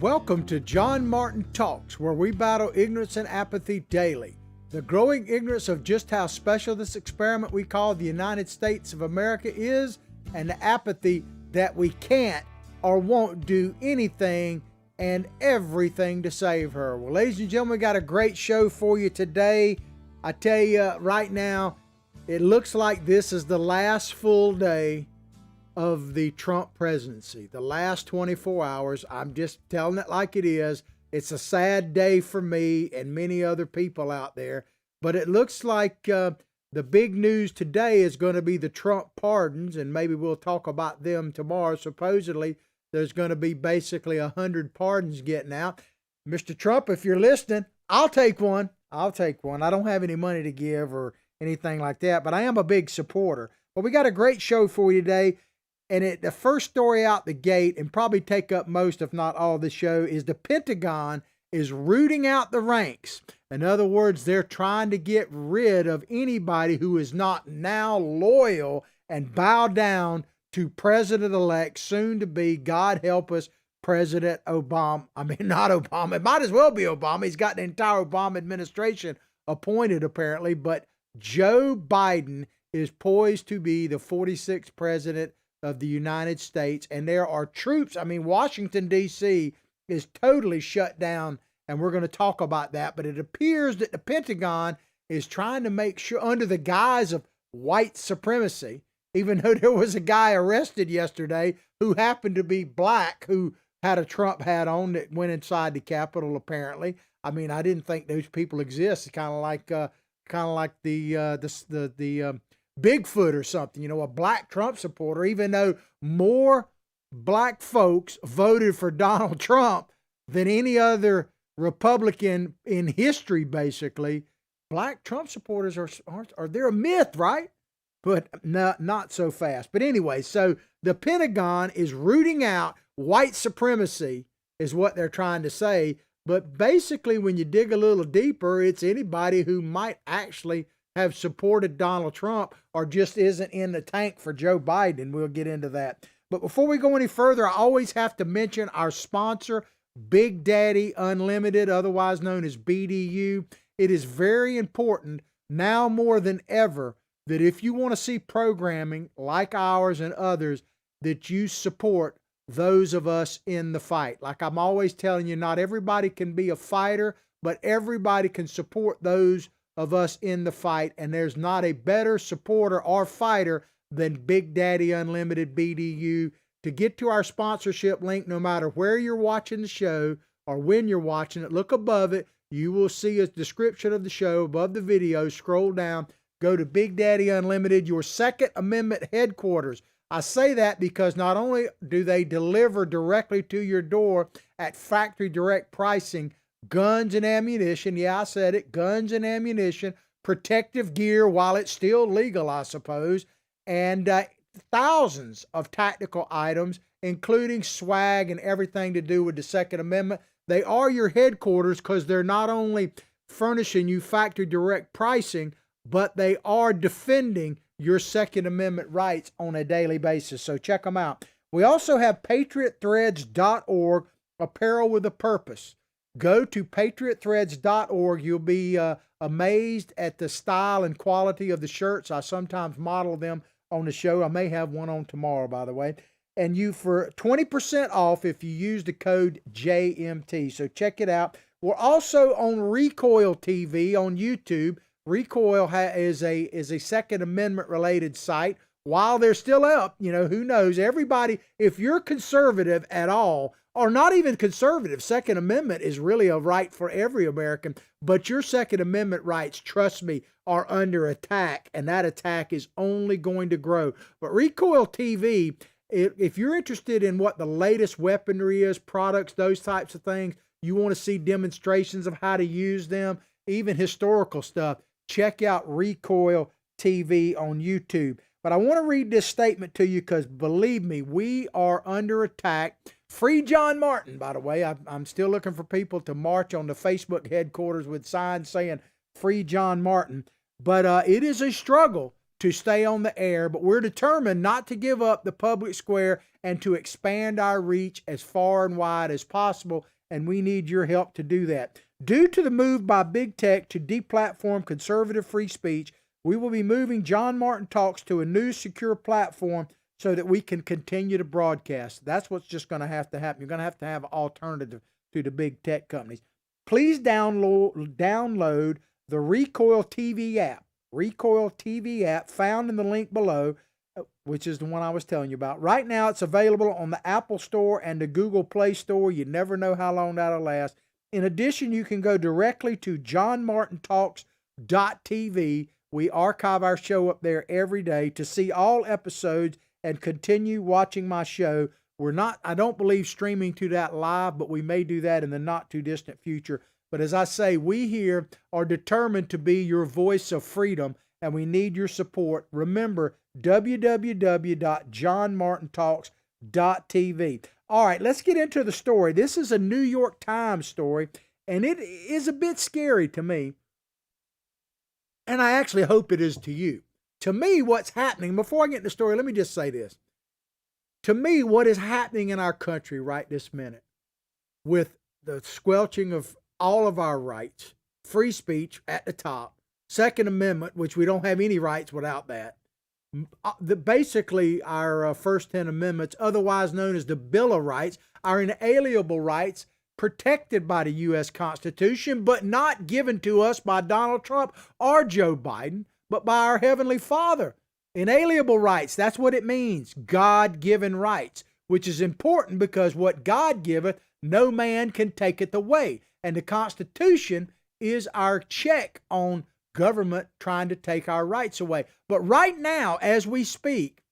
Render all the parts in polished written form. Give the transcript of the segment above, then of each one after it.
Welcome to John Martin Talks, where we battle ignorance and apathy daily. The growing ignorance of just how special this experiment we call the United States of America is, and the apathy that we can't or won't do anything and everything to save her. Well, ladies and gentlemen, we got a great show for you today. I tell you right now, it looks like this is the last full day of the Trump presidency, the last 24 hours. I'm just telling it like it is. It's a sad day for me and many other people out there, but it looks like the big news today is going to be the Trump pardons, and maybe we'll talk about them tomorrow. Supposedly, there's going to be basically 100 pardons getting out. Mr. Trump, if you're listening, I'll take one. I'll take one. I don't have any money to give or anything like that, but I am a big supporter. But we got a great show for you today. And the first story out the gate, and probably take up most, if not all, of the show, is the Pentagon is rooting out the ranks. In other words, they're trying to get rid of anybody who is not now loyal and bow down to President-elect, soon to be, God help us, President Obama. I mean, not Obama. It might as well be Obama. He's got the entire Obama administration appointed, apparently. But Joe Biden is poised to be the 46th president of the United States, and there are troops. I mean, Washington, D.C. is totally shut down, and we're going to talk about that. But it appears that the Pentagon is trying to make sure, under the guise of white supremacy, even though there was a guy arrested yesterday who happened to be black, who had a Trump hat on, that went inside the Capitol, apparently. I mean, I didn't think those people exist. It's kind of like the Bigfoot or something, you know, a black Trump supporter. Even though more black folks voted for Donald Trump than any other Republican in history, basically, black Trump supporters are they're a myth, right? But not so fast. But anyway, so the Pentagon is rooting out white supremacy, is what they're trying to say. But basically, when you dig a little deeper, it's anybody who might actually have supported Donald Trump or just isn't in the tank for Joe Biden. We'll get into that. But before we go any further, I always have to mention our sponsor, Big Daddy Unlimited, otherwise known as BDU. It is very important now more than ever that if you want to see programming like ours and others, that you support those of us in the fight. Like I'm always telling you, not everybody can be a fighter, but everybody can support those of us in the fight, and there's not a better supporter or fighter than Big Daddy Unlimited BDU. To get to our sponsorship link, no matter where you're watching the show or when you're watching it, look above it. You will see a description of the show above the video. Scroll down, go to Big Daddy Unlimited, your Second Amendment headquarters. I say that because not only do they deliver directly to your door at factory direct pricing, guns and ammunition, yeah, I said it, guns and ammunition, protective gear while it's still legal, I suppose, and thousands of tactical items, including swag and everything to do with the Second Amendment. They are your headquarters because they're not only furnishing you factory direct pricing, but they are defending your Second Amendment rights on a daily basis. So check them out. We also have patriotthreads.org, apparel with a purpose. Go to patriotthreads.org. You'll be amazed at the style and quality of the shirts. I sometimes model them on the show. I may have one on tomorrow, by the way. And you for 20% off if you use the code JMT. So check it out. We're also on Recoil TV on YouTube. Recoil is a Second Amendment related site. While they're still up, you know, who knows? Everybody, if you're conservative at all, or not even conservative, Second Amendment is really a right for every American, but your Second Amendment rights, trust me, are under attack, and that attack is only going to grow. But Recoil TV, if you're interested in what the latest weaponry is, products, those types of things, you want to see demonstrations of how to use them, even historical stuff, check out Recoil TV on YouTube. But I want to read this statement to you because, believe me, we are under attack. Free John Martin, by the way. I'm still looking for people to march on the Facebook headquarters with signs saying Free John Martin. But it is a struggle to stay on the air, but we're determined not to give up the public square and to expand our reach as far and wide as possible, and we need your help to do that. Due to the move by big tech to deplatform conservative free speech, we will be moving John Martin Talks to a new secure platform so that we can continue to broadcast. That's what's just going to have to happen. You're going to have an alternative to the big tech companies. Please download the Recoil TV app. Recoil TV app found in the link below, which is the one I was telling you about. Right now, it's available on the Apple Store and the Google Play Store. You never know how long that'll last. In addition, you can go directly to johnmartintalks.tv. We archive our show up there every day to see all episodes and continue watching my show. I don't believe streaming to that live, but we may do that in the not too distant future. But as I say, we here are determined to be your voice of freedom, and we need your support. Remember, www.johnmartintalks.tv. All right, let's get into the story. This is a New York Times story, and it is a bit scary to me, and I actually hope it is to you. To me, what's happening, before I get into the story, let me just say this. To me, what is happening in our country right this minute with the squelching of all of our rights, free speech at the top, Second Amendment, which we don't have any rights without that, basically our first 10 amendments, otherwise known as the Bill of Rights, our inalienable rights protected by the U.S. Constitution, but not given to us by Donald Trump or Joe Biden, but by our Heavenly Father. Inalienable rights, that's what it means, God-given rights, which is important because what God giveth, no man can take it away. And the Constitution is our check on government trying to take our rights away. But right now, as we speak,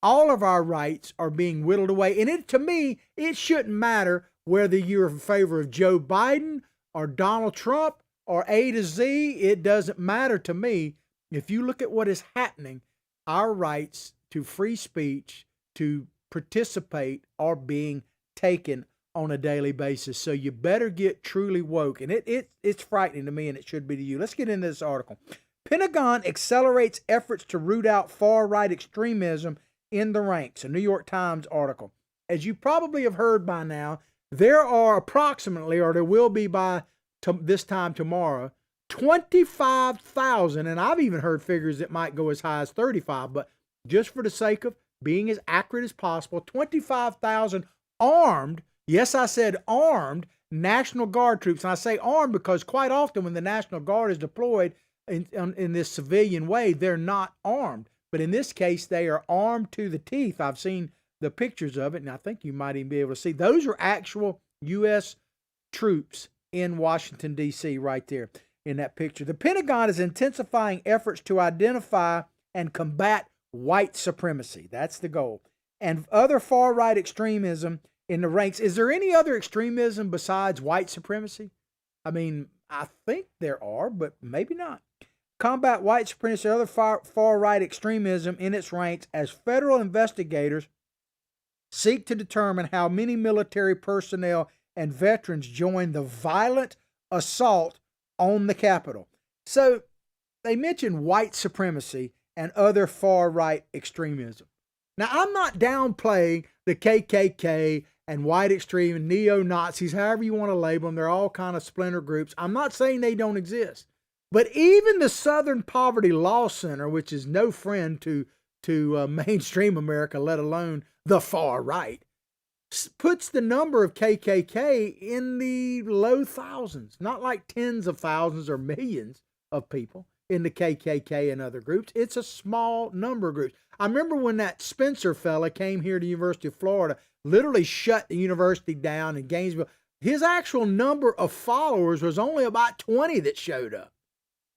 all of our rights are being whittled away. And to me, it shouldn't matter whether you're in favor of Joe Biden or Donald Trump or A to Z. It doesn't matter to me. If you look at what is happening, our rights to free speech, to participate, are being taken on a daily basis. So you better get truly woke. And it's frightening to me, and it should be to you. Let's get into this article. Pentagon accelerates efforts to root out far-right extremism in the ranks. A New York Times article. As you probably have heard by now, there are approximately, or there will be by this time tomorrow, 25,000, and I've even heard figures that might go as high as 35, but just for the sake of being as accurate as possible, 25,000 armed, yes, I said armed, National Guard troops. And I say armed because quite often when the National Guard is deployed in this civilian way, they're not armed. But in this case, they are armed to the teeth. I've seen the pictures of it, and I think you might even be able to see. Those are actual U.S. troops in Washington, D.C. right there in that picture. The Pentagon is intensifying efforts to identify and combat white supremacy. That's the goal. And other far-right extremism in the ranks. Is there any other extremism besides white supremacy? I mean, I think there are, but maybe not. Combat white supremacy and other far-right extremism in its ranks as federal investigators seek to determine how many military personnel and veterans joined the violent assault on the Capitol. So they mentioned white supremacy and other far-right extremism. Now, I'm not downplaying the KKK and white extreme, neo-Nazis, however you want to label them. They're all kind of splinter groups. I'm not saying they don't exist. But even the Southern Poverty Law Center, which is no friend to mainstream America, let alone the far right, puts the number of KKK in the low thousands, not like tens of thousands or millions of people in the KKK and other groups. It's a small number of groups. I remember when that Spencer fella came here to the University of Florida, literally shut the university down in Gainesville. His actual number of followers was only about 20 that showed up.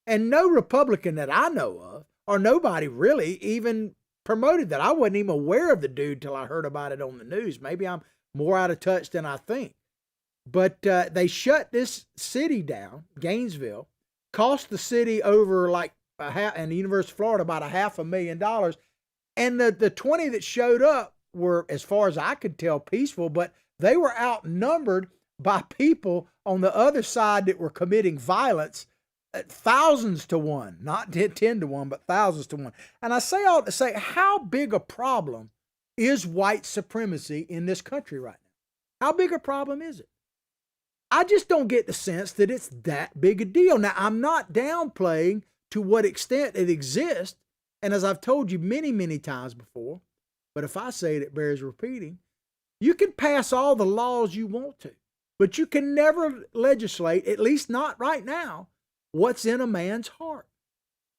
And no Republican that I know of, or nobody really even promoted that. I wasn't even aware of the dude till I heard about it on the news. Maybe I'm more out of touch than I think. But they shut this city down, Gainesville, cost the city over and the University of Florida about $500,000. And the 20 that showed up were, as far as I could tell, peaceful, but they were outnumbered by people on the other side that were committing violence thousands to one, not 10 to 1, but thousands to one. And I say all to say, how big a problem is white supremacy in this country right now? How big a problem is it? I just don't get the sense that it's that big a deal. Now, I'm not downplaying to what extent it exists. And as I've told you many, many times before, but if I say it, it bears repeating, you can pass all the laws you want to, but you can never legislate, at least not right now, what's in a man's heart.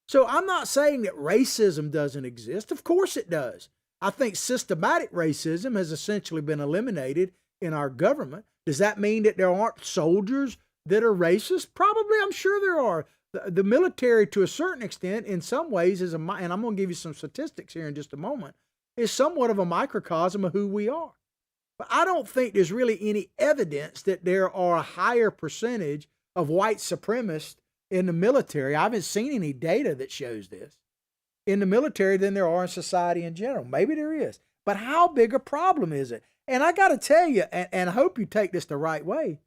So I'm not saying that racism doesn't exist. Of course it does. I think systematic racism has essentially been eliminated in our government. Does that mean that there aren't soldiers that are racist? Probably, I'm sure there are. The military, to a certain extent, in some ways, and I'm going to give you some statistics here in just a moment, is somewhat of a microcosm of who we are. But I don't think there's really any evidence that there are a higher percentage of white supremacists in the military. I haven't seen any data that shows this in the military than there are in society in general. Maybe there is. But how big a problem is it? And I got to tell you, and I hope you take this the right way.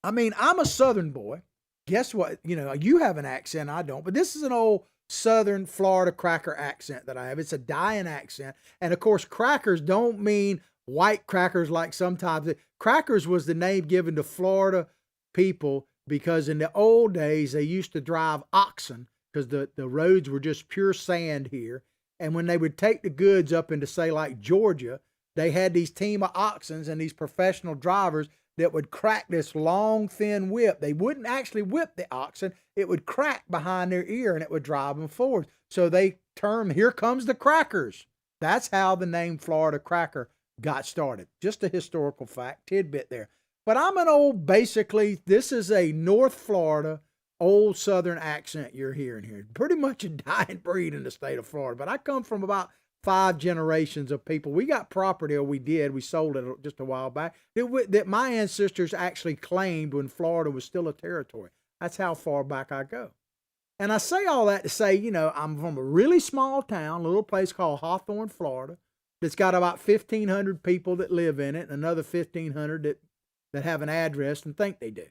I mean, I'm a Southern boy. Guess what? You have an accent, I don't. But this is an old Southern Florida cracker accent that I have. It's a dying accent. And of course, crackers don't mean white crackers like sometimes. Crackers was the name given to Florida people because in the old days, they used to drive oxen because the roads were just pure sand here. And when they would take the goods up into, say, like Georgia, they had these team of oxen and these professional drivers that would crack this long, thin whip. They wouldn't actually whip the oxen. It would crack behind their ear and it would drive them forward. So they termed, here comes the crackers. That's how the name Florida cracker got started. Just a historical fact, tidbit there. But I'm an old, basically, this is a North Florida, old Southern accent you're hearing here. Pretty much a dying breed in the state of Florida. But I come from about 5 generations of people. We got property, or we sold it just a while back, that my ancestors actually claimed when Florida was still a territory. That's how far back I go. And I say all that to say, I'm from a really small town, a little place called Hawthorne, Florida, that's got about 1,500 people that live in it, and another 1,500 that have an address and think they do.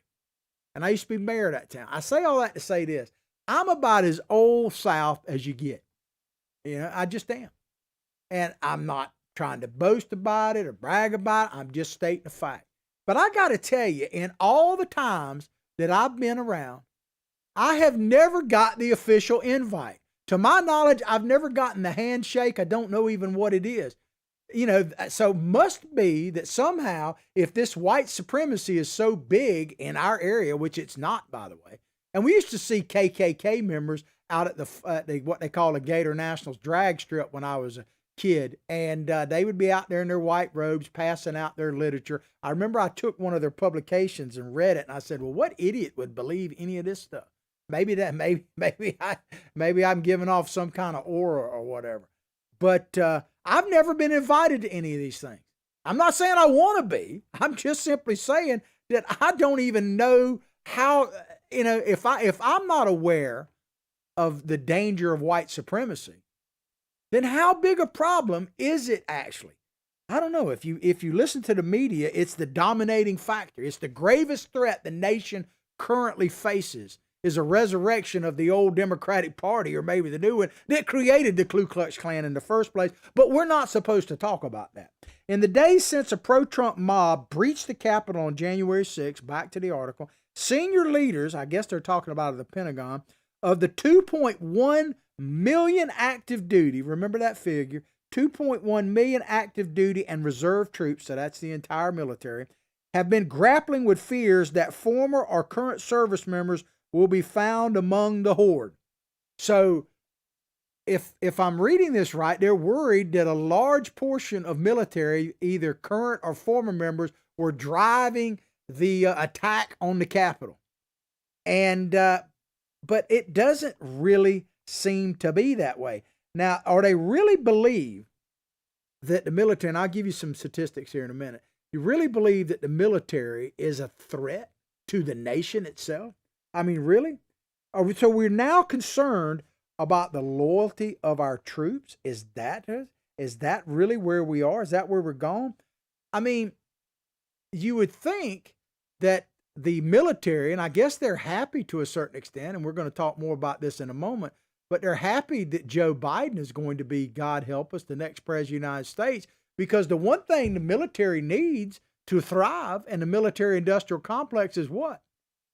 And I used to be mayor of that town. I say all that to say this. I'm about as old South as you get. I just am. And I'm not trying to boast about it or brag about it. I'm just stating the fact. But I got to tell you, in all the times that I've been around, I have never got the official invite. To my knowledge, I've never gotten the handshake. I don't know even what it is. So must be that somehow, if this white supremacy is so big in our area, which it's not, by the way, and we used to see KKK members out at the what they call the Gator Nationals drag strip when I was a kid, and they would be out there in their white robes passing out their literature. I remember I took one of their publications and read it, and I said, well, what idiot would believe any of this stuff? Maybe I'm giving off some kind of aura or whatever. But I've never been invited to any of these things. I'm not saying I want to be. I'm just simply saying that I don't even know how, if I'm not aware of the danger of white supremacy, then how big a problem is it actually? I don't know. If you listen to the media, it's the dominating factor. It's the gravest threat the nation currently faces is a resurrection of the old Democratic Party, or maybe the new one, that created the Ku Klux Klan in the first place. But we're not supposed to talk about that. In the days since a pro-Trump mob breached the Capitol on January 6th, back to the article, senior leaders, I guess they're talking about the Pentagon, of the 2.1 million active duty, remember that figure, 2.1 million active duty and reserve troops, so that's the entire military, have been grappling with fears that former or current service members will be found among the horde. So if I'm reading this right, they're worried that a large portion of military, either current or former members, were driving the attack on the Capitol. And but it doesn't really seem to be that way. Now, are they really believe that the military, and I'll give you some statistics here in a minute, you really believe that the military is a threat to the nation itself? I mean, really? So we're now concerned about the loyalty of our troops? Is that really where we are? Is that where we're going? I mean, you would think that the military, and I guess they're happy to a certain extent, and we're going to talk more about this in a moment, but they're happy that Joe Biden is going to be, God help us, the next president of the United States, because the one thing the military needs to thrive and the military industrial complex is what?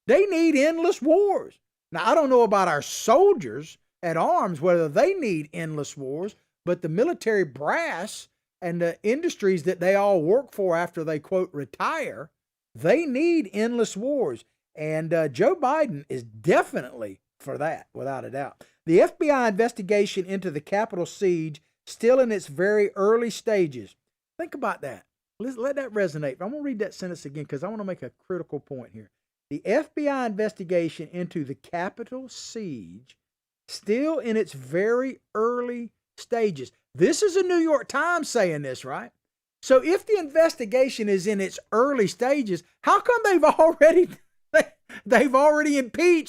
They need endless wars. Now, I don't know about our soldiers at arms, whether they need endless wars, but the military brass and the industries that they all work for after they, quote, retire, they need endless wars. And Joe Biden is definitely for that, without a doubt. The FBI investigation into the Capitol siege still in its very early stages. Think about that. Let that resonate. I'm going to read that sentence again because I want to make a critical point here. The FBI investigation into the Capitol siege still in its very early stages. This is a New York Times saying this, right? So if the investigation is in its early stages, how come they've already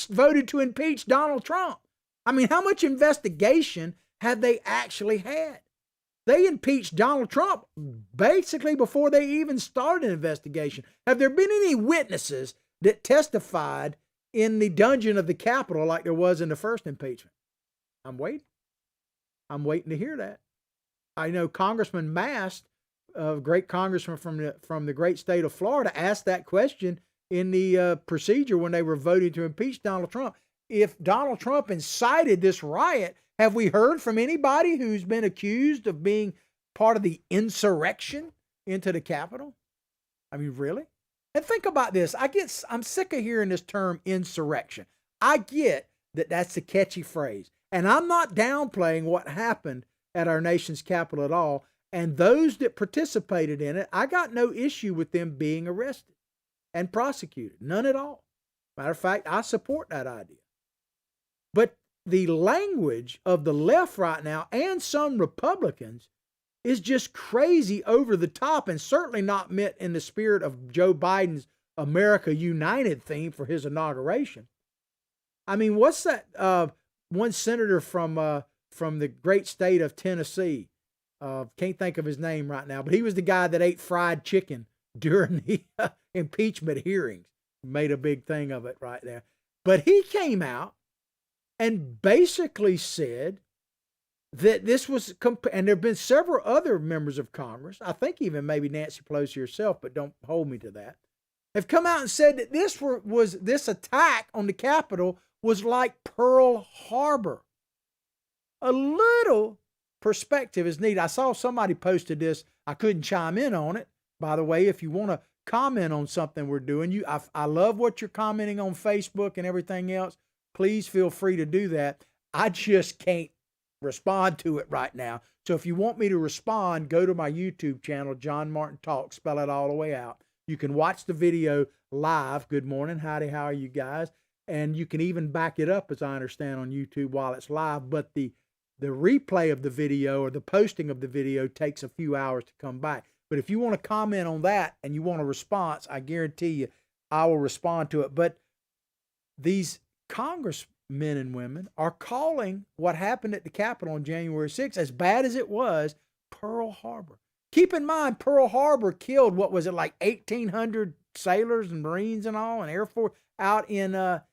voted to impeach Donald Trump? I mean, how much investigation have they actually had? They impeached Donald Trump basically before they even started an investigation. Have there been any witnesses that testified in the dungeon of the Capitol like there was in the first impeachment? I'm waiting to hear that. I know Congressman Mast, a great congressman from the great state of Florida, asked that question in the procedure when they were voting to impeach Donald Trump. If Donald Trump incited this riot, have we heard from anybody who's been accused of being part of the insurrection into the Capitol? I mean, really? And think about this. I'm sick of hearing this term insurrection. I get that that's a catchy phrase. And I'm not downplaying what happened at our nation's capital at all. And those that participated in it, I got no issue with them being arrested and prosecuted. None at all. Matter of fact, I support that idea. But the language of the left right now and some Republicans is just crazy over the top and certainly not meant in the spirit of Joe Biden's America United theme for his inauguration. I mean, what's that one senator from the great state of Tennessee? Can't think of his name right now, but he was the guy that ate fried chicken during the impeachment hearings. Made a big thing of it right there. But he came out and basically said that this was, and there have been several other members of Congress, I think even maybe Nancy Pelosi herself, but don't hold me to that, have come out and said that this attack on the Capitol was like Pearl Harbor. A little perspective is needed. I saw somebody posted this. I couldn't chime in on it. By the way, if you want to comment on something we're doing, I love what you're commenting on Facebook and everything else. Please feel free to do that. I just can't respond to it right now. So if you want me to respond, go to my YouTube channel, John Martin Talk, spell it all the way out. You can watch the video live. Good morning, howdy, how are you guys? And you can even back it up, as I understand, on YouTube while it's live. But the replay of the video or the posting of the video takes a few hours to come back. But if you want to comment on that and you want a response, I guarantee you I will respond to it. But these congressmen and women are calling what happened at the Capitol on January 6th, as bad as it was, Pearl Harbor. Keep in mind, Pearl Harbor killed, what was it, like 1,800 sailors and Marines and all, and Air Force out in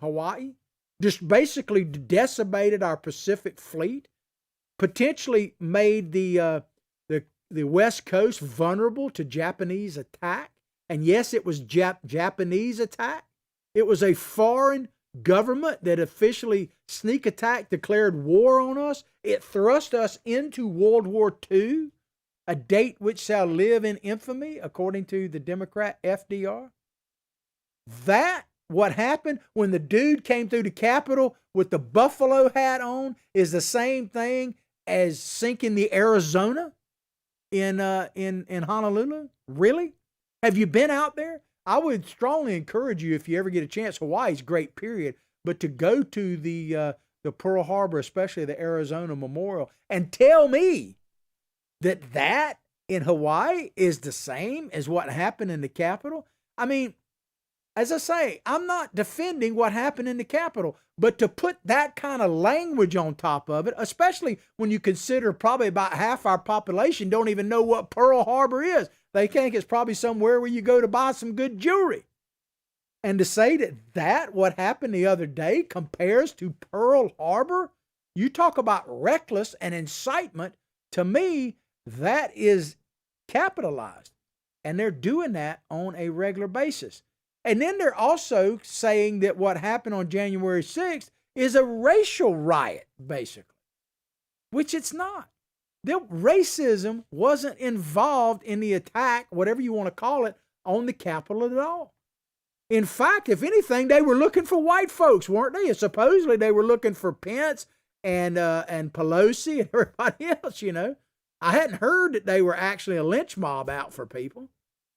Hawaii. Just basically decimated our Pacific fleet, potentially made the West Coast vulnerable to Japanese attack. And yes, it was Japanese attack. It was a foreign government that officially sneak attack declared war on us. It thrust us into World War II, a date which shall live in infamy, according to the Democrat FDR. That, what happened when the dude came through the Capitol with the buffalo hat on, is the same thing as sinking the Arizona in Honolulu. Really? Have you been out there? I would strongly encourage you, if you ever get a chance. Hawaii's great, period, but to go to the Pearl Harbor, especially the Arizona Memorial, and tell me that in Hawaii is the same as what happened in the Capitol. I mean, as I say, I'm not defending what happened in the Capitol, but to put that kind of language on top of it, especially when you consider probably about half our population don't even know what Pearl Harbor is. They think it's probably somewhere where you go to buy some good jewelry. And to say that what happened the other day compares to Pearl Harbor, you talk about reckless and incitement. To me, that is capitalized. And they're doing that on a regular basis. And then they're also saying that what happened on January 6th is a racial riot, basically, which it's not. The racism wasn't involved in the attack, whatever you want to call it, on the Capitol at all. In fact, if anything, they were looking for white folks, weren't they? And supposedly they were looking for Pence and Pelosi and everybody else, you know. I hadn't heard that they were actually a lynch mob out for people.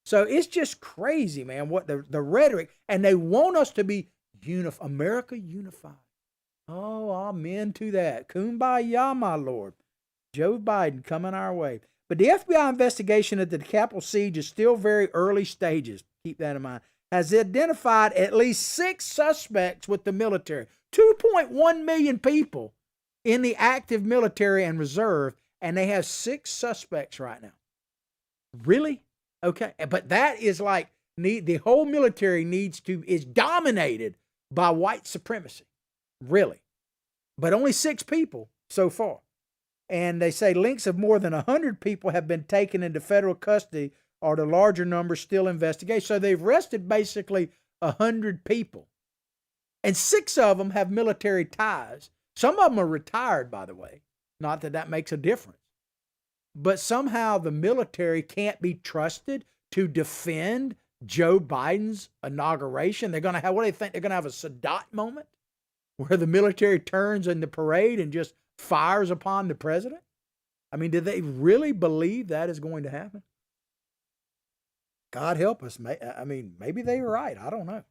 So it's just crazy, man, what the rhetoric, and they want us to be America unified. Oh, amen to that. Kumbaya, my Lord. Joe Biden coming our way. But the FBI investigation at the Capitol siege is still very early stages. Keep that in mind. Has identified at least 6 suspects with the military. 2.1 million people in the active military and reserve, and they have 6 suspects right now. Really? Okay, but that is like the whole military is dominated by white supremacy, really. But only 6 people so far. And they say links of more than 100 people have been taken into federal custody, or the larger number still investigated. So they've arrested basically 100 people. And 6 of them have military ties. Some of them are retired, by the way. Not that that makes a difference. But somehow the military can't be trusted to defend Joe Biden's inauguration. They're going to have, what do they think? They're going to have a Sadat moment where the military turns in the parade and just fires upon the president? I mean, do they really believe that is going to happen? God help us. I mean, maybe they were right. I don't know.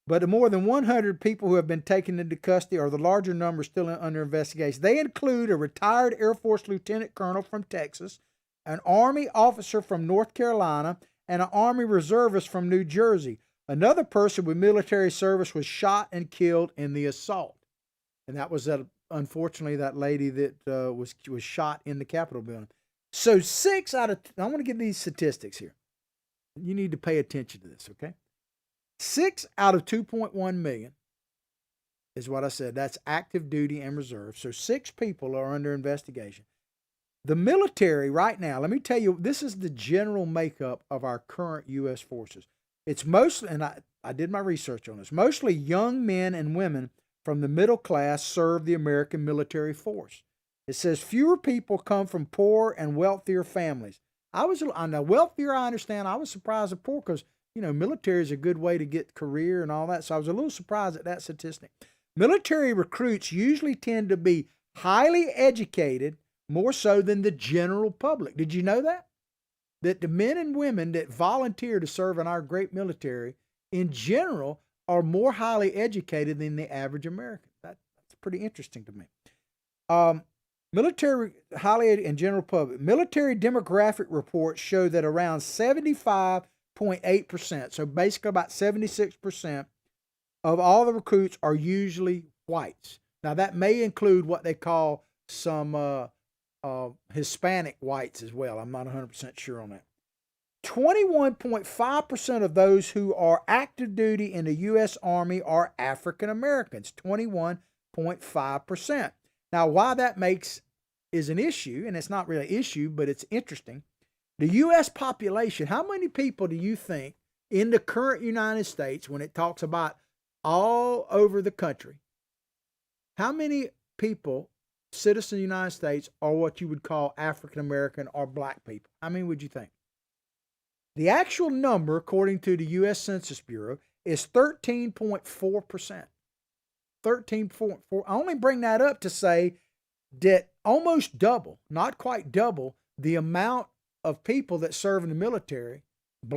But the more than 100 people who have been taken into custody, or the larger number still under investigation, they include a retired Air Force lieutenant colonel from Texas, an Army officer from North Carolina, and an Army reservist from New Jersey. Another person with military service was shot and killed in the assault. And that was, unfortunately, that lady that was shot in the Capitol building. So 6 out of, I want to give these statistics here. You need to pay attention to this, okay? 6 out of 2.1 million is what I said. That's active duty and reserve. So 6 people are under investigation. The military right now, let me tell you, this is the general makeup of our current U.S. forces. It's mostly, and I did my research on this, mostly young men and women from the middle class serve the American military force. It says fewer people come from poor and wealthier families. On the wealthier, I understand. I was surprised at poor because, you know, military is a good way to get career and all that. So I was a little surprised at that statistic. Military recruits usually tend to be highly educated, more so than the general public. Did you know that? That the men and women that volunteer to serve in our great military, in general, are more highly educated than the average American. That's pretty interesting to me. Military, highly and general public. Military demographic reports show that around 75.8%, so basically about 76% of all the recruits are usually whites. Now that may include what they call some Hispanic whites as well. I'm not 100% sure on that. 21.5% of those who are active duty in the U.S. Army are African Americans. 21.5%. Now, why that is an issue, and it's not really an issue, but it's interesting. The U.S. population, how many people do you think in the current United States, when it talks about all over the country, how many people, citizens of the United States, are what you would call African American or black people? How many would you think? The actual number, according to the U.S. Census Bureau, is 13.4%. 13.4. I only bring that up to say that almost double, not quite double, the amount of people that serve in the military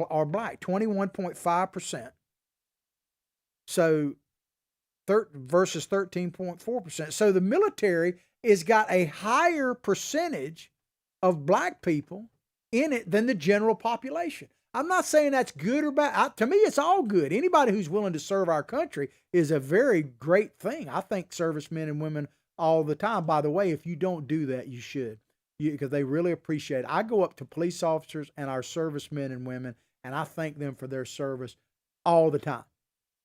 are black, 21.5%. So versus 13.4%. So the military has got a higher percentage of black people in it than the general population. I'm not saying that's good or bad. To me, it's all good. Anybody who's willing to serve our country is a very great thing. I thank servicemen and women all the time. By the way, if you don't do that, you should, because they really appreciate it. I go up to police officers and our servicemen and women, and I thank them for their service all the time.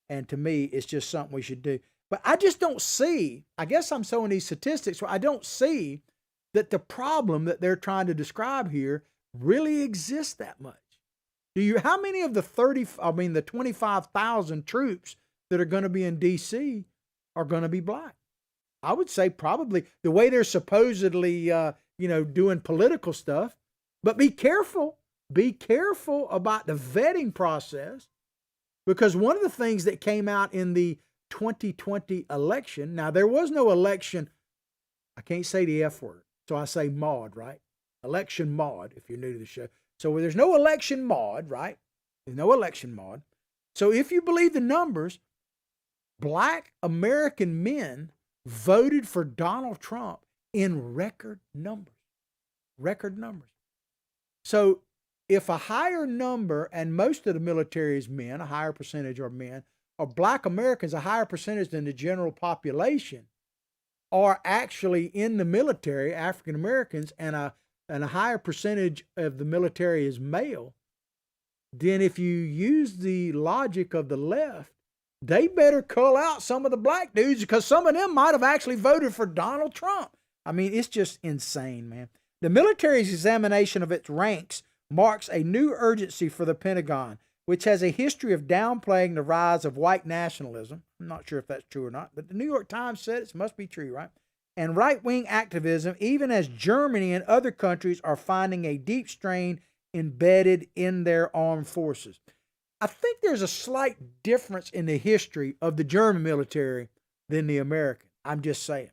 And to me, it's just something we should do. But I just don't see, I guess I'm showing these statistics where I don't see that the problem that they're trying to describe here really exists that much. How many of the 25,000 troops that are going to be in DC are going to be black? I would say probably the way they're supposedly, doing political stuff. But be careful about the vetting process, because one of the things that came out in the 2020 election, now there was no election, I can't say the F word, so I say mod, right? Election mod, if you're new to the show. So there's no election mod, right? There's no election mod. So if you believe the numbers, black American men voted for Donald Trump in record numbers. Record numbers. So if a higher number, and most of the military is men, a higher percentage are men, or black Americans, a higher percentage than the general population, are actually in the military, African Americans, and a higher percentage of the military is male, then if you use the logic of the left, they better cull out some of the black dudes, because some of them might have actually voted for Donald Trump. I mean, it's just insane, man. The military's examination of its ranks marks a new urgency for the Pentagon, which has a history of downplaying the rise of white nationalism. I'm not sure if that's true or not, but the New York Times said it must be true, right? And right-wing activism, even as Germany and other countries are finding a deep strain embedded in their armed forces. I think there's a slight difference in the history of the German military than the American. I'm just saying.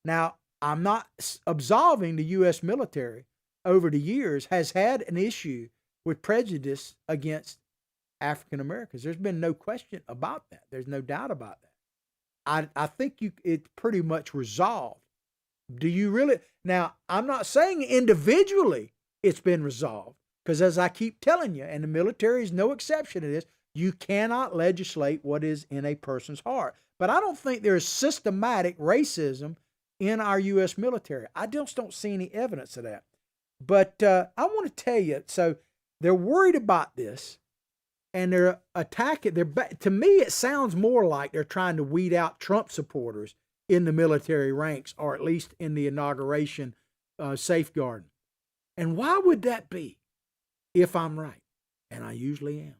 Now, I'm not absolving the U.S. military over the years has had an issue with prejudice against African Americans. There's been no question about that. There's no doubt about that. I think it's pretty much resolved. Do you really? Now, I'm not saying individually it's been resolved, because as I keep telling you, and the military is no exception to this, you cannot legislate what is in a person's heart. But I don't think there is systematic racism in our U.S. military. I just don't see any evidence of that. But I want to tell you, so they're worried about this, and they're attacking. To me, it sounds more like they're trying to weed out Trump supporters in the military ranks, or at least in the inauguration safeguarding. And why would that be, if I'm right? And I usually am.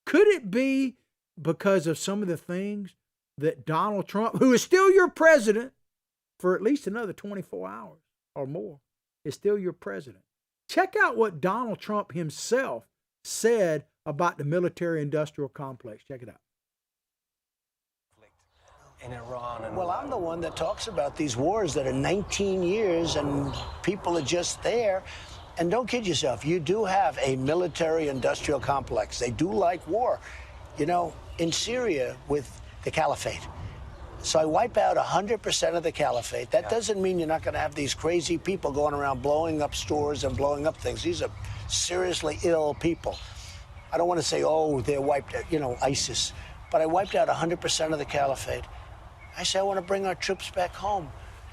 Could it be because of some of the things that Donald Trump, who is still your president for at least another 24 hours or more, is still your president? Check out what Donald Trump himself said about the military-industrial complex. Check it out. In Iran. Well, I'm the one that talks about these wars that are 19 years and people are just there. And don't kid yourself, you do have a military-industrial complex. They do like war. You know, in Syria with the caliphate. So I wipe out 100% of the caliphate. That doesn't mean you're not going to have these crazy people going around blowing up stores and blowing up things. These are seriously ill people. I don't want to say, oh, they're wiped out, ISIS. But I wiped out 100% of the caliphate. I say, I want to bring our troops back home.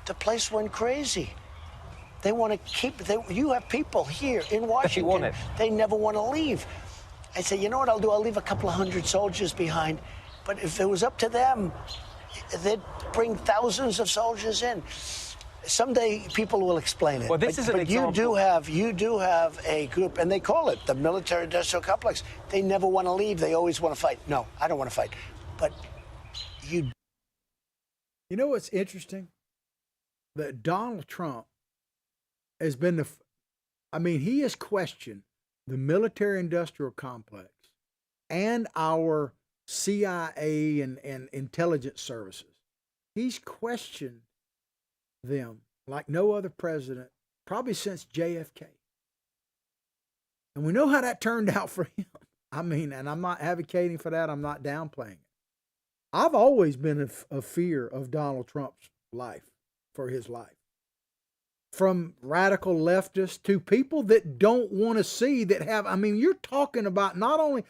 The place went crazy. They want to keep, you have people here in Washington. They never want to leave. I say, you know what I'll do? I'll leave a couple of hundred soldiers behind. But if it was up to them, they'd bring thousands of soldiers in. Someday people will explain it. Well, this is an example. You do have a group, and they call it the military-industrial complex. They never want to leave. They always want to fight. No, I don't want to fight. But you know what's interesting? That Donald Trump has been he has questioned the military-industrial complex and our CIA and intelligence services. He's questioned them like no other president, probably since JFK. And we know how that turned out for him. And I'm not advocating for that. I'm not downplaying it. I've always been a fear of Donald Trump's life, for his life. from radical leftists to people that don't want to see that have, I mean, you're talking about not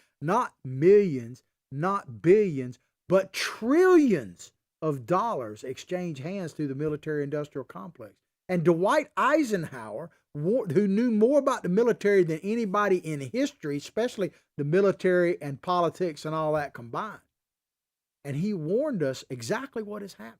millions, not billions, but trillions of dollars exchange hands through the military industrial complex. And Dwight Eisenhower, who knew more about the military than anybody in history, especially the military and politics and all that combined. And he warned us exactly what has happened.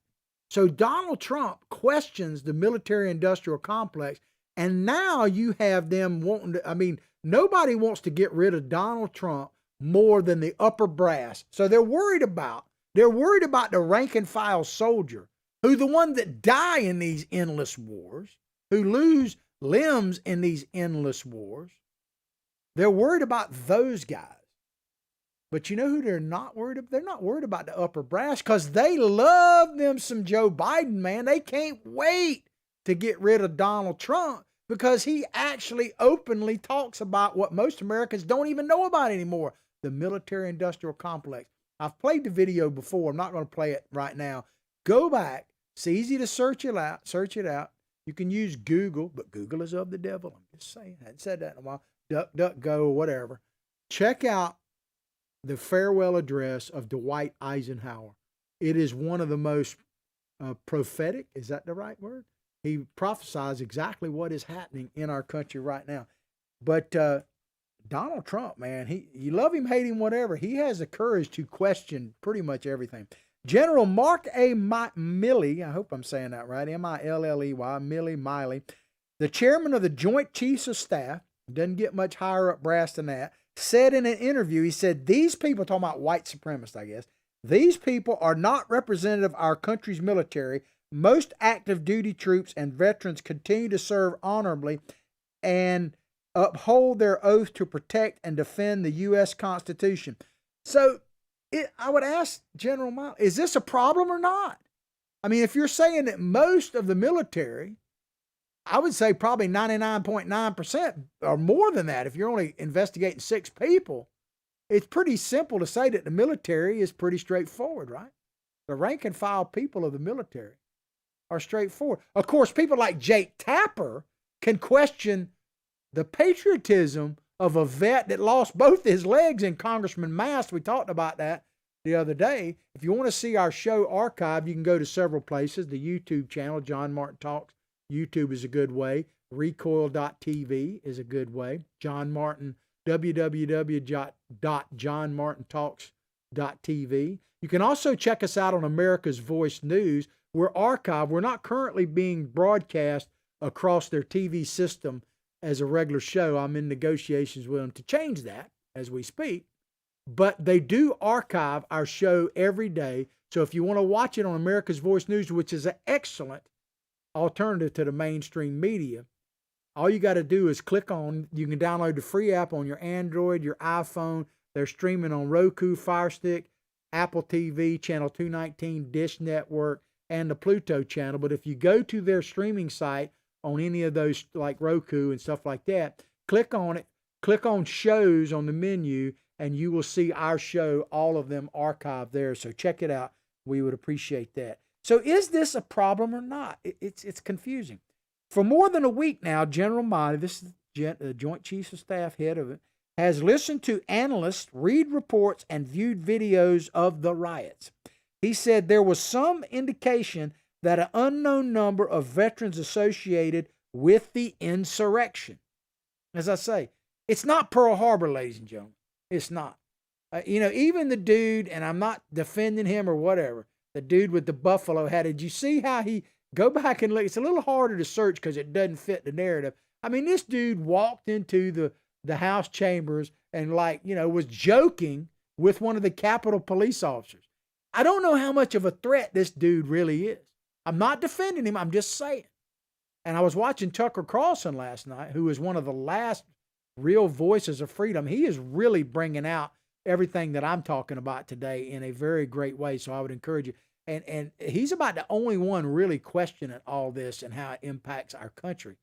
So Donald Trump questions the military industrial complex, and now you have them wanting to, I mean, nobody wants to get rid of Donald Trump more than the upper brass. So they're worried about the rank and file soldier, who the one that die in these endless wars, who lose limbs in these endless wars. They're worried about those guys. But you know who they're not worried about? They're not worried about the upper brass, because they love them some Joe Biden, man. They can't wait to get rid of Donald Trump, because he actually openly talks about what most Americans don't even know about anymore, the military industrial complex. I've played the video before. I'm not going to play it right now. Go back. It's easy to search it out. You can use Google, but Google is of the devil. I'm just saying. I hadn't said that in a while. DuckDuckGo or whatever. Check out the farewell address of Dwight Eisenhower. It is one of the most prophetic, is that the right word? He prophesies exactly what is happening in our country right now. But Donald Trump, man, you love him, hate him, whatever. He has the courage to question pretty much everything. General Mark A. Milley, I hope I'm saying that right, Milley, Milley, the chairman of the Joint Chiefs of Staff, doesn't get much higher up brass than that, said in an interview, he said, these people, talking about white supremacists, I guess, these people are not representative of our country's military. Most active duty troops and veterans continue to serve honorably and uphold their oath to protect and defend the U.S. Constitution. So I would ask General Miles, is this a problem or not? I mean, if you're saying that most of the military, I would say probably 99.9% or more than that, if you're only investigating 6 people, it's pretty simple to say that the military is pretty straightforward, right? The rank and file people of the military are straightforward. Of course, people like Jake Tapper can question the patriotism of a vet that lost both his legs in Congressman Mast. We talked about that the other day. If you want to see our show archive, you can go to several places. The YouTube channel, John Martin Talks. YouTube is a good way. Recoil.tv is a good way. John Martin, www.johnmartintalks.tv. You can also check us out on America's Voice News. We're archived. We're not currently being broadcast across their TV system as a regular show. I'm in negotiations with them to change that as we speak. But they do archive our show every day. So if you want to watch it on America's Voice News, which is an excellent alternative to the mainstream media, all you got to do is click on, you can download the free app on your Android, your iPhone. They're streaming on Roku, Fire Stick, Apple TV, Channel 219, Dish Network, and the Pluto channel. But if you go to their streaming site on any of those like Roku and stuff like that, click on it, click on shows on the menu, and you will see our show, all of them archived there. So check it out. We would appreciate that. So is this a problem or not? It's confusing. For more than a week now, General Milley, this is the Joint Chiefs of Staff head of it, has listened to analysts, read reports, and viewed videos of the riots. He said there was some indication that an unknown number of veterans associated with the insurrection. As I say, it's not Pearl Harbor, ladies and gentlemen. It's not. Even the dude, and I'm not defending him or whatever, the dude with the buffalo hat, did you see how he, go back and look, it's a little harder to search because it doesn't fit the narrative. I mean, this dude walked into the House chambers and was joking with one of the Capitol police officers. I don't know how much of a threat this dude really is. I'm not defending him. I'm just saying. And I was watching Tucker Carlson last night, who is one of the last real voices of freedom. He is really bringing out everything that I'm talking about today in a very great way. So I would encourage you. And he's about the only one really questioning all this and how it impacts our country.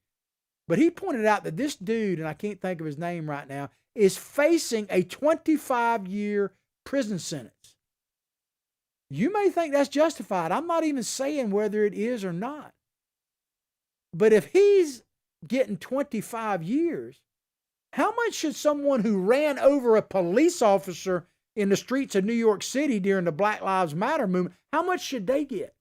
But he pointed out that this dude, and I can't think of his name right now, is facing a 25-year prison sentence. You may think that's justified. I'm not even saying whether it is or not. But if he's getting 25 years, how much should someone who ran over a police officer in the streets of New York City during the Black Lives Matter movement, how much should they get?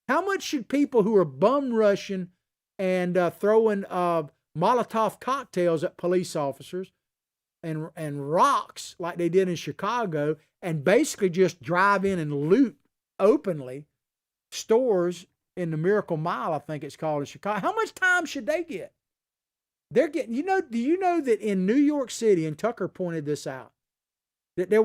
How much should people who are bum rushing and throwing Molotov cocktails at police officers and rocks like they did in Chicago and basically just drive in and loot openly stores in the Miracle Mile, I think it's called, in Chicago, how much time should they get? They're getting, do you know that in New York City, and Tucker pointed this out, that there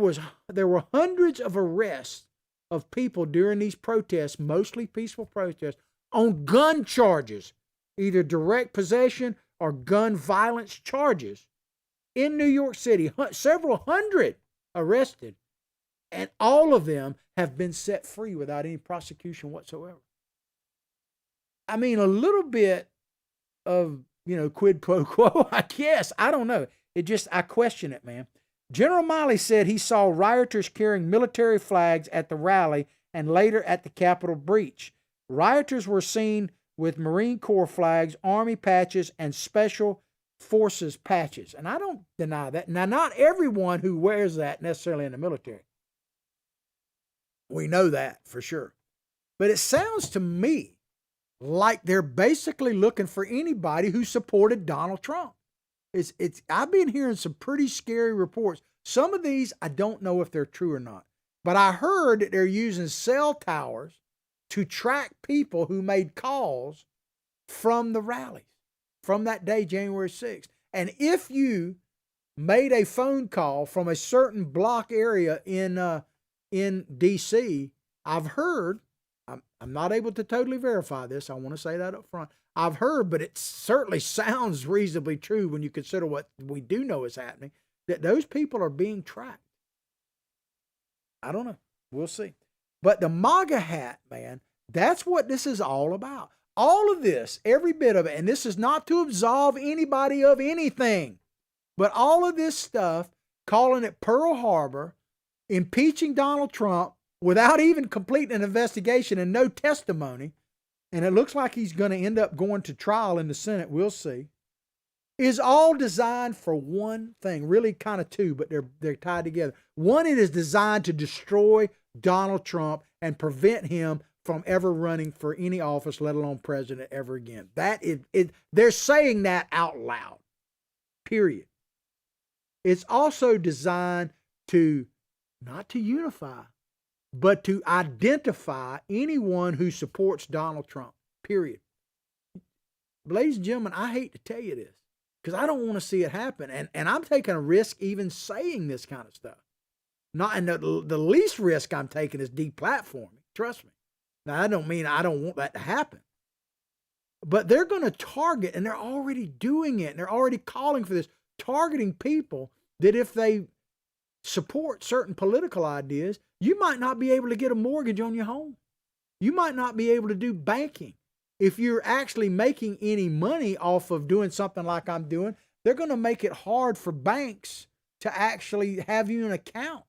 were hundreds of arrests of people during these protests, mostly peaceful protests, on gun charges, either direct possession or gun violence charges in New York City, several hundred arrested, and all of them have been set free without any prosecution whatsoever. I mean, a little bit of, quid pro quo, I guess. I don't know. I question it, man. General Milley said he saw rioters carrying military flags at the rally and later at the Capitol breach. Rioters were seen with Marine Corps flags, Army patches, and Special Forces patches. And I don't deny that. Now, not everyone who wears that necessarily in the military. We know that for sure. But it sounds to me like they're basically looking for anybody who supported Donald Trump. I've been hearing some pretty scary reports. Some of these, I don't know if they're true or not. But I heard that they're using cell towers to track people who made calls from the rallies, from that day, January 6th. And if you made a phone call from a certain block area in D.C., I've heard, I'm not able to totally verify this, I want to say that up front, I've heard, but it certainly sounds reasonably true when you consider what we do know is happening, that those people are being tracked. I don't know. We'll see. But the MAGA hat, man, that's what this is all about. All of this, every bit of it, and this is not to absolve anybody of anything, but all of this stuff, calling it Pearl Harbor, impeaching Donald Trump without even completing an investigation and no testimony, and it looks like he's going to end up going to trial in the Senate, we'll see, is all designed for one thing, really kind of two, but they're tied together. One, it is designed to destroy Donald Trump and prevent him from ever running for any office, let alone president, ever again. They're saying that out loud, period. It's also designed to, not to unify, but to identify anyone who supports Donald Trump, period. Ladies and gentlemen, I hate to tell you this because I don't want to see it happen. And I'm taking a risk even saying this kind of stuff. And the least risk I'm taking is deplatforming. Trust me. Now, I don't mean I don't want that to happen. But they're going to target, and they're already doing it, and they're already calling for this, targeting people that if they support certain political ideas, you might not be able to get a mortgage on your home. You might not be able to do banking. If you're actually making any money off of doing something like I'm doing, they're going to make it hard for banks to actually have you an account.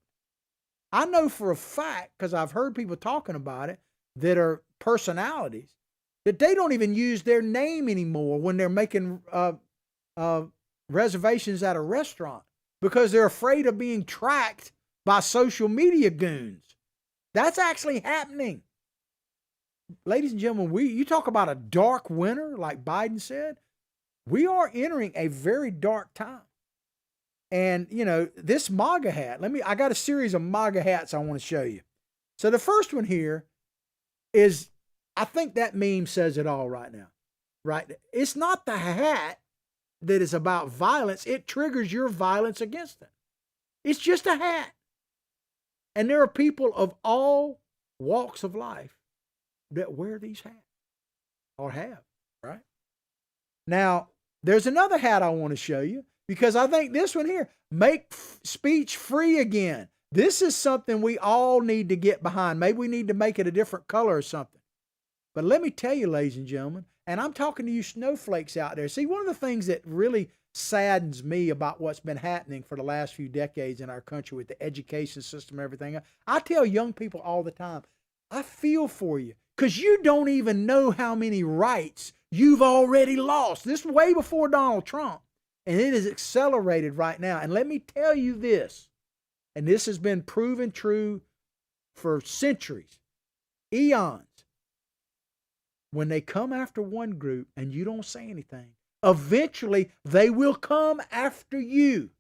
I know for a fact, because I've heard people talking about it, that are personalities, that they don't even use their name anymore when they're making reservations at a restaurant because they're afraid of being tracked by social media goons. That's actually happening. Ladies and gentlemen, you talk about a dark winter, like Biden said. We are entering a very dark time. And, this MAGA hat, I got a series of MAGA hats I want to show you. So the first one here is, I think that meme says it all right now, right? It's not the hat that is about violence. It triggers your violence against it. It's just a hat. And there are people of all walks of life that wear these hats or have, right? Now, there's another hat I want to show you because I think this one here, make speech free again. This is something we all need to get behind. Maybe we need to make it a different color or something. But let me tell you, ladies and gentlemen, and I'm talking to you snowflakes out there. See, one of the things that really saddens me about what's been happening for the last few decades in our country with the education system and everything, I tell young people all the time, I feel for you because you don't even know how many rights you've already lost. This is way before Donald Trump, and it is accelerated right now. And let me tell you this, and this has been proven true for centuries, eons. When they come after one group and you don't say anything, eventually they will come after you.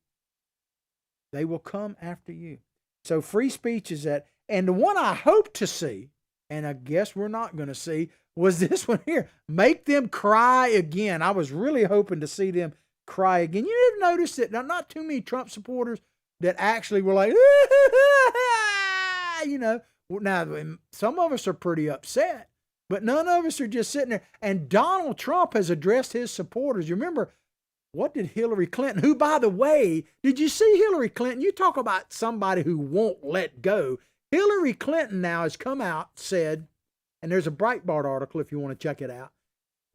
They will come after you. So free speech is that. And the one I hope to see, and I guess we're not going to see, was this one here. Make them cry again. I was really hoping to see them cry again. You didn't notice that not too many Trump supporters that actually were like, you know. Now, some of us are pretty upset, but none of us are just sitting there. And Donald Trump has addressed his supporters. You remember, what did Hillary Clinton, who, by the way, did you see Hillary Clinton? You talk about somebody who won't let go. Hillary Clinton now has come out, said, and there's a Breitbart article if you want to check it out,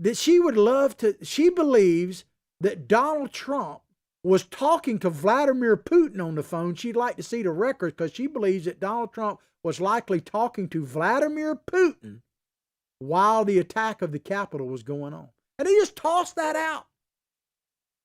that she believes that Donald Trump was talking to Vladimir Putin on the phone. She'd like to see the records because she believes that Donald Trump was likely talking to Vladimir Putin while the attack of the Capitol was going on. And they just tossed that out.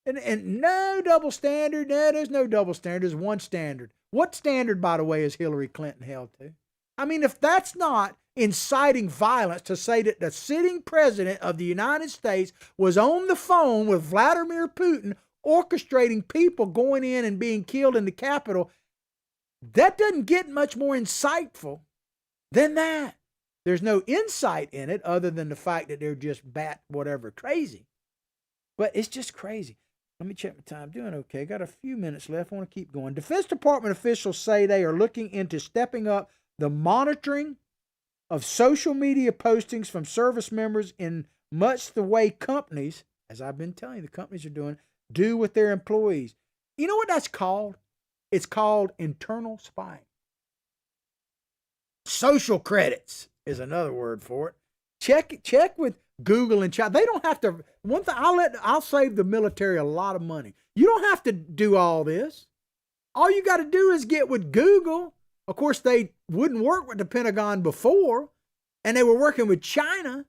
And no double standard. No, there's no double standard. There's one standard. What standard, by the way, is Hillary Clinton held to? I mean, if that's not inciting violence to say that the sitting president of the United States was on the phone with Vladimir Putin orchestrating people going in and being killed in the Capitol, that doesn't get much more insightful than that. There's no insight in it other than the fact that they're just whatever crazy. But it's just crazy. Let me check my time. Doing okay. Got a few minutes left. I want to keep going. Defense Department officials say they are looking into stepping up the monitoring of social media postings from service members in much the way companies, as I've been telling you, the companies are doing, do with their employees. You know what that's called? It's called internal spying. Social credits is another word for it. Check with Google and China. They don't have to. One thing, I'll save the military a lot of money. You don't have to do all this. All you got to do is get with Google. Of course, they wouldn't work with the Pentagon before, and they were working with China.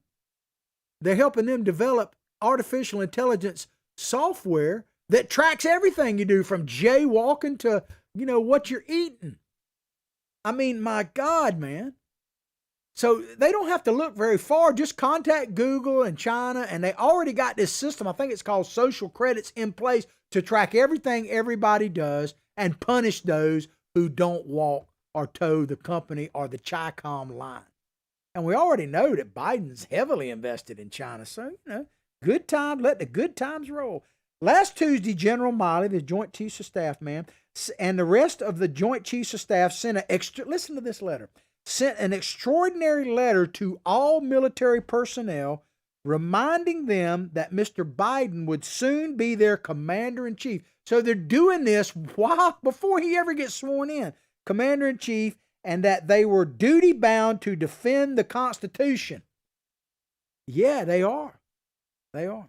They're helping them develop artificial intelligence software that tracks everything you do, from jaywalking to, what you're eating. I mean, my God, man. So they don't have to look very far. Just contact Google and China, and they already got this system. I think it's called social credits in place to track everything everybody does and punish those who don't walk or toe the company or the Chi-Com line. And we already know that Biden's heavily invested in China. So, good time, let the good times roll. Last Tuesday, General Miley, the Joint Chiefs of Staff man, and the rest of the Joint Chiefs of Staff listen to this letter, sent an extraordinary letter to all military personnel reminding them that Mr. Biden would soon be their commander-in-chief. So they're doing this before he ever gets sworn in, commander-in-chief, and that they were duty-bound to defend the Constitution. Yeah, they are. They are.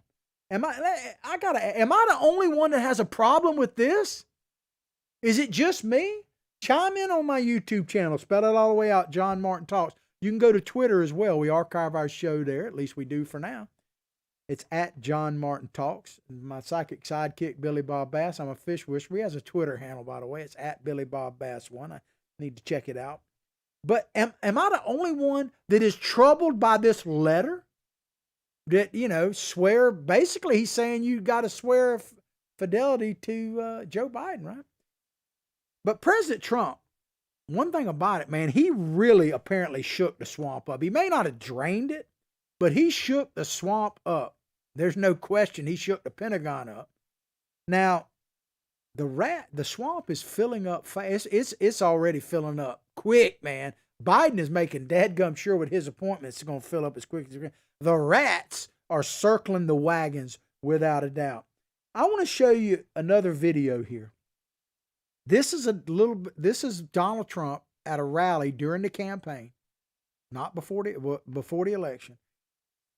Am I the only one that has a problem with this? Is it just me? Chime in on my YouTube channel. Spell it all the way out, John Martin Talks. You can go to Twitter as well. We archive our show there. At least we do for now. It's at John Martin Talks. My psychic sidekick, Billy Bob Bass. I'm a fish whisperer. He has a Twitter handle, by the way. It's at Billy Bob Bass 1. I need to check it out. But am I the only one that is troubled by this letter? That, swear. Basically, he's saying you got to swear fidelity to Joe Biden, right? But President Trump, one thing about it, man, he really apparently shook the swamp up. He may not have drained it, but he shook the swamp up. There's no question he shook the Pentagon up. Now, the swamp is filling up fast. It's already filling up quick, man. Biden is making dadgum sure with his appointments it's going to fill up as quick as it can. The rats are circling the wagons without a doubt. I want to show you another video here. This is Donald Trump at a rally during the campaign, not before the election.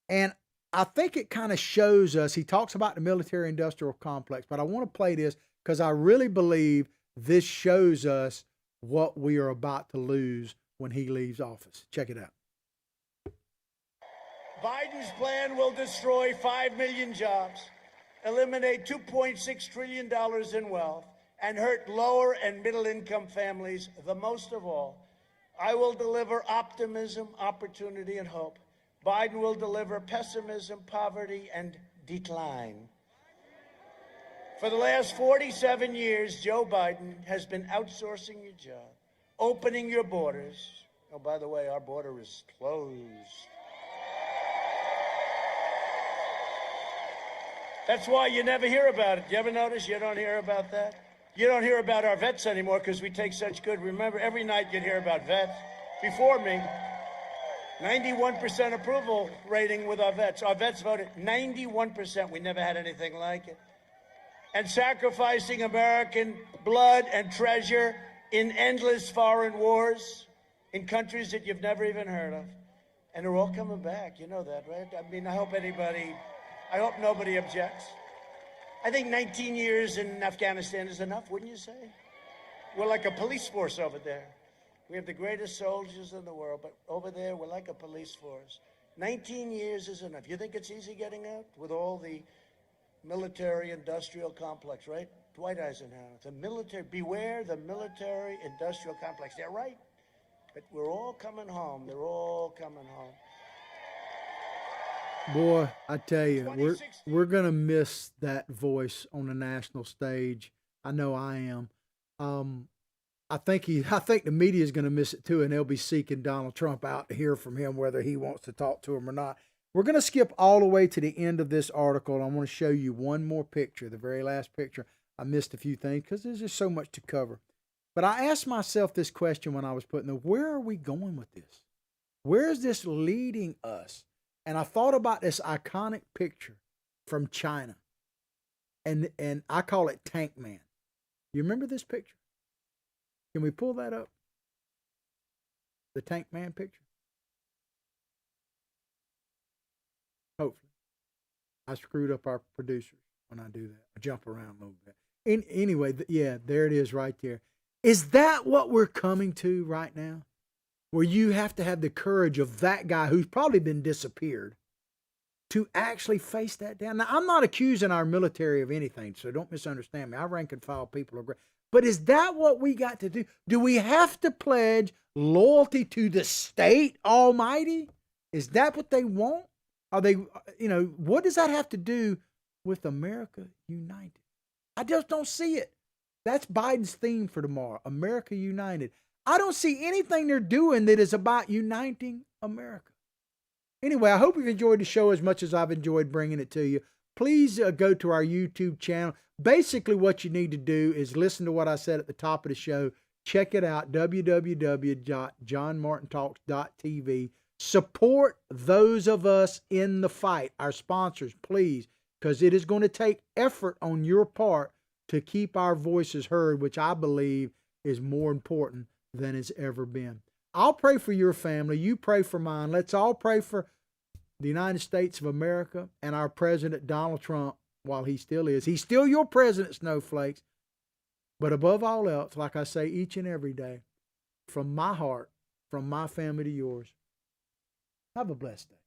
And I think it kind of shows us, he talks about the military industrial complex, but I want to play this because I really believe this shows us what we are about to lose when he leaves office. Check it out. Biden's plan will destroy 5 million jobs, eliminate $2.6 trillion in wealth, and hurt lower and middle-income families the most of all. I will deliver optimism, opportunity, and hope. Biden will deliver pessimism, poverty, and decline. For the last 47 years, Joe Biden has been outsourcing your job, opening your borders. Oh, by the way, our border is closed. That's why you never hear about it. You ever notice you don't hear about that? You don't hear about our vets anymore because we take such good. Remember, every night you'd hear about vets. Before me, 91% approval rating with our vets. Our vets voted 91%. We never had anything like it. And sacrificing American blood and treasure in endless foreign wars in countries that you've never even heard of. And they're all coming back. You know that, right? I mean, I hope nobody objects. I think 19 years in Afghanistan is enough, wouldn't you say? We're like a police force over there. We have the greatest soldiers in the world, but over there, we're like a police force. 19 years is enough. You think it's easy getting out with all the military-industrial complex, right? Dwight Eisenhower, beware the military-industrial complex. They're right, but we're all coming home. They're all coming home. Boy, I tell you, we're gonna miss that voice on the national stage. I know I am. I think the media is gonna miss it too, and they'll be seeking Donald Trump out to hear from him whether he wants to talk to him or not. We're gonna skip all the way to the end of this article, and I want to show you one more picture, the very last picture. I missed a few things because there's just so much to cover. But I asked myself this question when I was putting where are we going with this? Where is this leading us? And I thought about this iconic picture from China. And I call it Tank Man. You remember this picture? Can we pull that up? The Tank Man picture? Hopefully. I screwed up our producers when I do that. I jump around a little bit. Anyway, yeah, there it is right there. Is that what we're coming to right now? Where you have to have the courage of that guy who's probably been disappeared to actually face that down. Now, I'm not accusing our military of anything, so don't misunderstand me. Our rank and file people are great. But is that what we got to do? Do we have to pledge loyalty to the state almighty? Is that what they want? Are they, what does that have to do with America United? I just don't see it. That's Biden's theme for tomorrow, America United. I don't see anything they're doing that is about uniting America. Anyway, I hope you've enjoyed the show as much as I've enjoyed bringing it to you. Please go to our YouTube channel. Basically, what you need to do is listen to what I said at the top of the show. Check it out, www.johnmartintalks.tv. Support those of us in the fight, our sponsors, please, because it is going to take effort on your part to keep our voices heard, which I believe is more important than it's ever been. I'll pray for your family. You pray for mine. Let's all pray for the United States of America and our president, Donald Trump, while he still is. He's still your president, snowflakes. But above all else, like I say each and every day, from my heart, from my family to yours, have a blessed day.